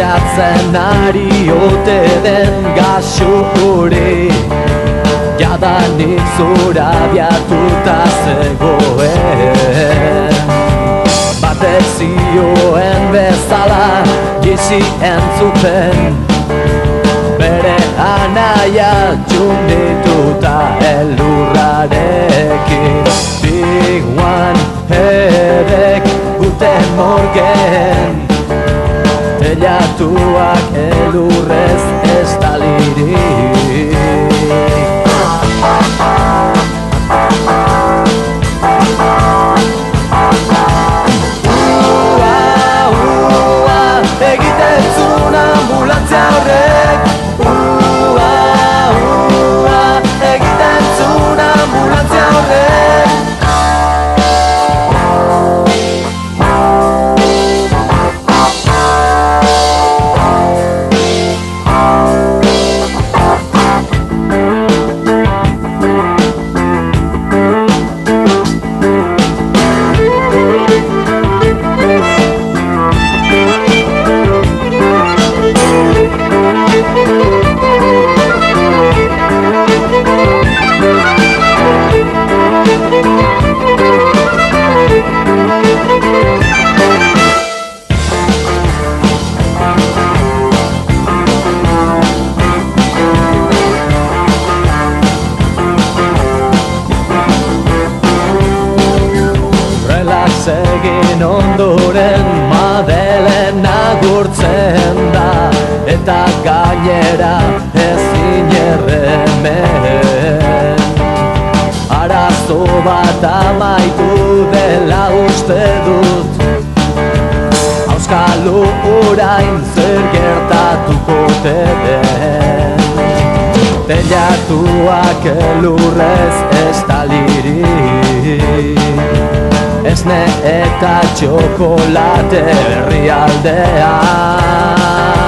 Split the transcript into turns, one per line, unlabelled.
Pentsatzen ari ote den gaxuri Jadanik zura biatuta zegoen Batek zioen bezala gizi entzuten Bere anaia txundituta elurrarekin Big One hedek guten morgen Teilatuak elurrez estalirik Egiten zuen ambulantzia horrek Egiten zuen ambulantzia horrek Egin ondoren Madelen agurtzen da Eta gainera ezin erremen Arazo bat amaitu dela uste dut Auskalo orain zer gertatuko den Teilatuak elurrez estalirik Esne eta txokolate herrialdean